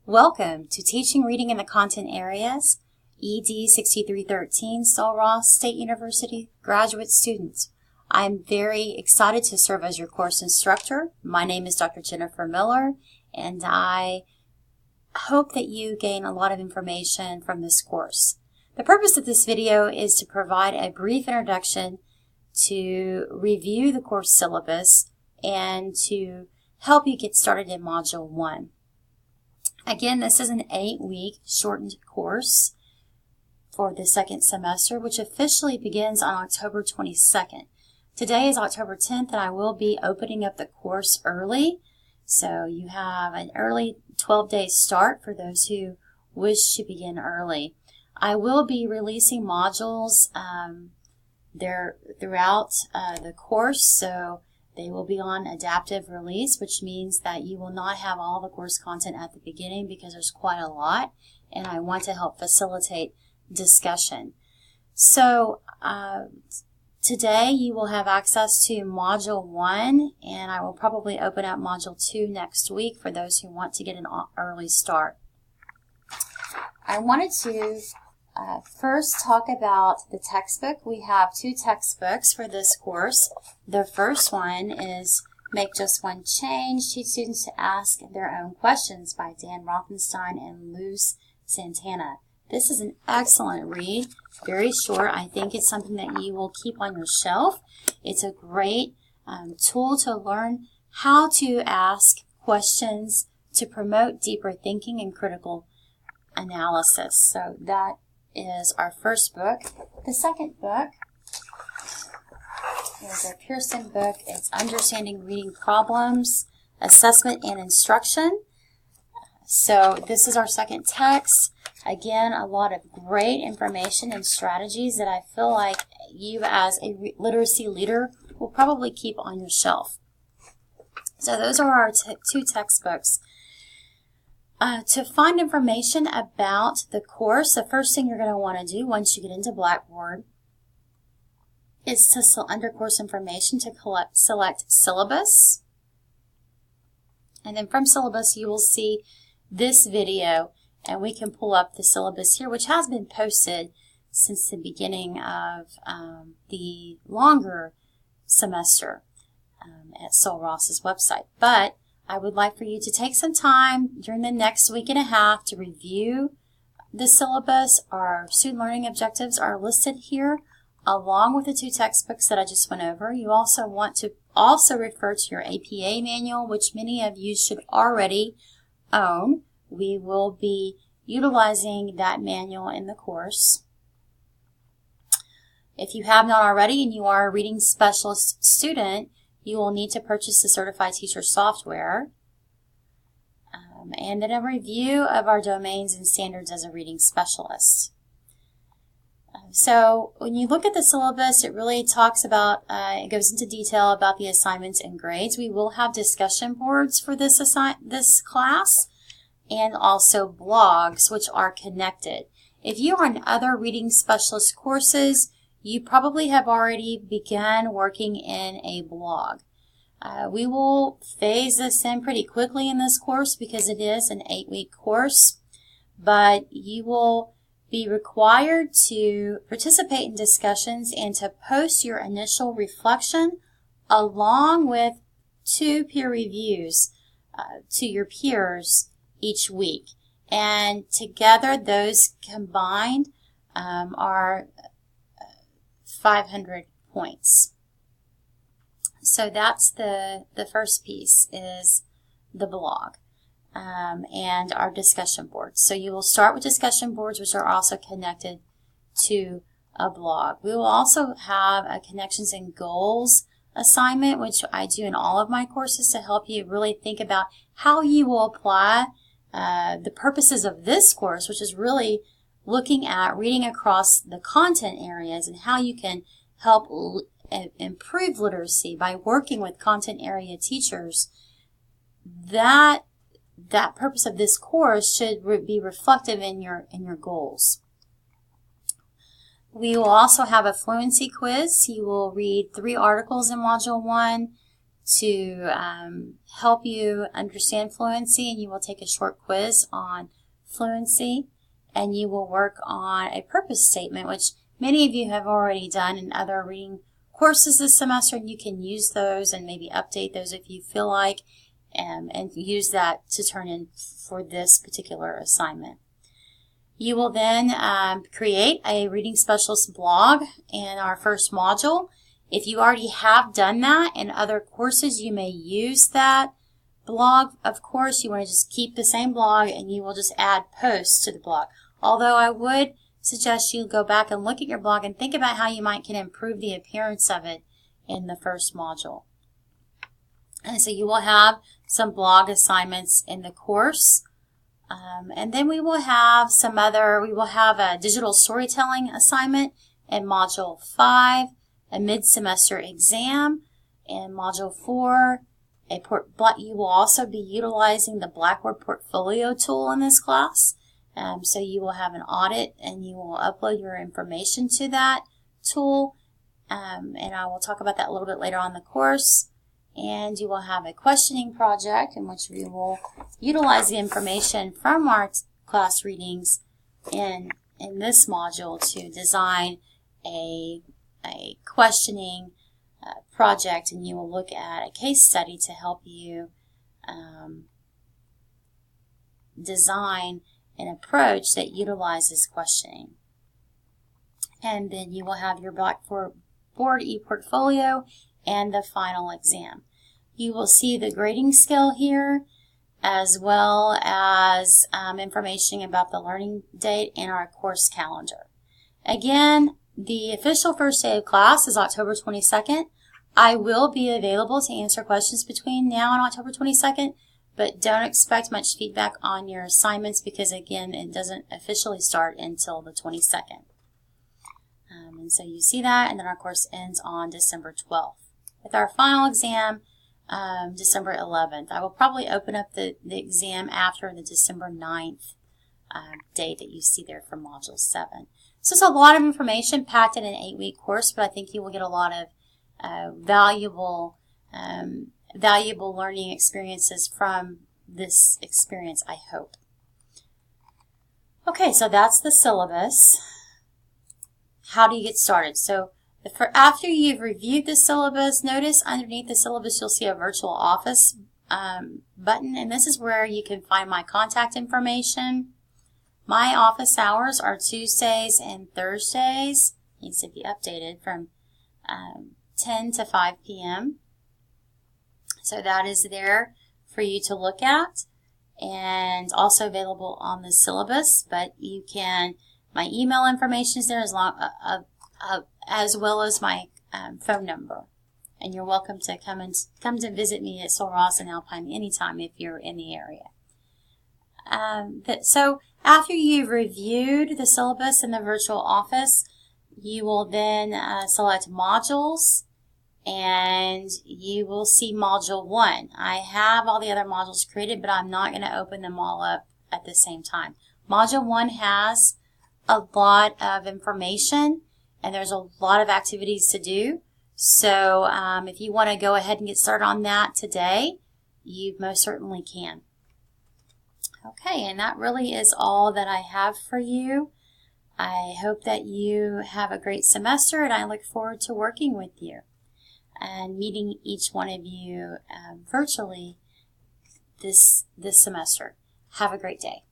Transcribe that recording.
Welcome to Teaching Reading in the Content Areas, ED 6313, Sul Ross State University graduate students. I'm very excited to serve as your course instructor. My name is Dr. Jennifer Miller, and I hope that you gain a lot of information from this course. The purpose of this video is to provide a brief introduction to review the course syllabus and to help you get started in Module 1. Again, this is an 8-week shortened course for the second semester, which officially begins on October 22nd. Today is October 10th, and I will be opening up the course early. So you have an early 12-day start for those who wish to begin early. I will be releasing modules throughout the course, so they will be on adaptive release, which means that you will not have all the course content at the beginning because there's quite a lot, and I want to help facilitate discussion. So today you will have access to Module 1, and I will probably open up Module 2 next week for those who want to get an early start. I wanted to first talk about the textbook. We have 2 textbooks for this course. The first one is Make Just One Change, Teach Students to Ask Their Own Questions by Dan Rothenstein and Luz Santana. This is an excellent read, very short. I think it's something that you will keep on your shelf. It's a great tool to learn how to ask questions to promote deeper thinking and critical analysis. So that is our first book. The second book is a Pearson book. It's Understanding Reading Problems, Assessment and Instruction. So this is our second text. Again, a lot of great information and strategies that I feel like you as a literacy leader will probably keep on your shelf. So those are our 2 textbooks. To find information about the course, the first thing you're going to want to do once you get into Blackboard is to, under course information, to select syllabus. And then from syllabus, you will see this video, and we can pull up the syllabus here, which has been posted since the beginning of the longer semester at Sul Ross's website. But I would like for you to take some time during the next week and a half to review the syllabus. Our student learning objectives are listed here along with the 2 textbooks that I just went over. You also want to refer to your APA manual, which many of you should already own. We will be utilizing that manual in the course. If you have not already and you are a reading specialist student, you will need to purchase the Certified Teacher software, and then a review of our domains and standards as a reading specialist. So when you look at the syllabus, it really talks about, it goes into detail about the assignments and grades. We will have discussion boards for this class, and also blogs, which are connected. If you are in other reading specialist courses, you probably have already begun working in a blog. We will phase this in pretty quickly in this course because it is an 8-week course, but you will be required to participate in discussions and to post your initial reflection along with 2 peer reviews to your peers each week. And together, those combined are 500 points. So that's the first piece, is the blog and our discussion boards. So you will start with discussion boards, which are also connected to a blog. We will also have a connections and goals assignment, which I do in all of my courses to help you really think about how you will apply the purposes of this course, which is really looking at reading across the content areas and how you can help improve literacy by working with content area teachers. That purpose of this course should be reflective in your goals. We will also have a fluency quiz. You will read 3 articles in Module 1, to help you understand fluency, and you will take a short quiz on fluency, and you will work on a purpose statement, which many of you have already done in other reading courses this semester, and you can use those and maybe update those if you feel like, and use that to turn in for this particular assignment. You will then create a Reading Specialist blog in our first module. If you already have done that in other courses, you may use that blog. Of course, you want to just keep the same blog, and you will just add posts to the blog. Although I would suggest you go back and look at your blog and think about how you can improve the appearance of it in the first module. And so you will have some blog assignments in the course. And then we will have a digital storytelling assignment in Module 5, a mid-semester exam in Module 4. You will also be utilizing the Blackboard Portfolio tool in this class. So you will have an audit, and you will upload your information to that tool. And I will talk about that a little bit later on in the course. And you will have a questioning project in which we will utilize the information from our class readings in this module to design a questioning project, and you will look at a case study to help you design an approach that utilizes questioning. And then you will have your Blackboard ePortfolio and the final exam. You will see the grading scale here, as well as information about the learning date and our course calendar. Again, the official first day of class is October 22nd. I will be available to answer questions between now and October 22nd, but don't expect much feedback on your assignments because, again, it doesn't officially start until the 22nd. And so you see that, and then our course ends on December 12th. With our final exam, December 11th. I will probably open up the exam after the December 9th date that you see there for Module 7. So it's a lot of information packed in an 8-week course, but I think you will get a lot of valuable learning experiences from this experience, I hope. Okay, so that's the syllabus. How do you get started? So after you've reviewed the syllabus, notice underneath the syllabus you'll see a virtual office button, and this is where you can find my contact information. My office hours are Tuesdays and Thursdays. It needs to be updated from 10 to 5 p.m. So that is there for you to look at, and also available on the syllabus. But you can, my email information is there as well as my phone number. And you're welcome to come to visit me at Sul-Ross and Alpine anytime if you're in the area. So after you've reviewed the syllabus in the virtual office, you will then select modules, and you will see Module 1. I have all the other modules created, but I'm not going to open them all up at the same time. Module 1 has a lot of information, and there's a lot of activities to do. So if you want to go ahead and get started on that today, you most certainly can. Okay, and that really is all that I have for you. I hope that you have a great semester, and I look forward to working with you and meeting each one of you virtually this semester. Have a great day.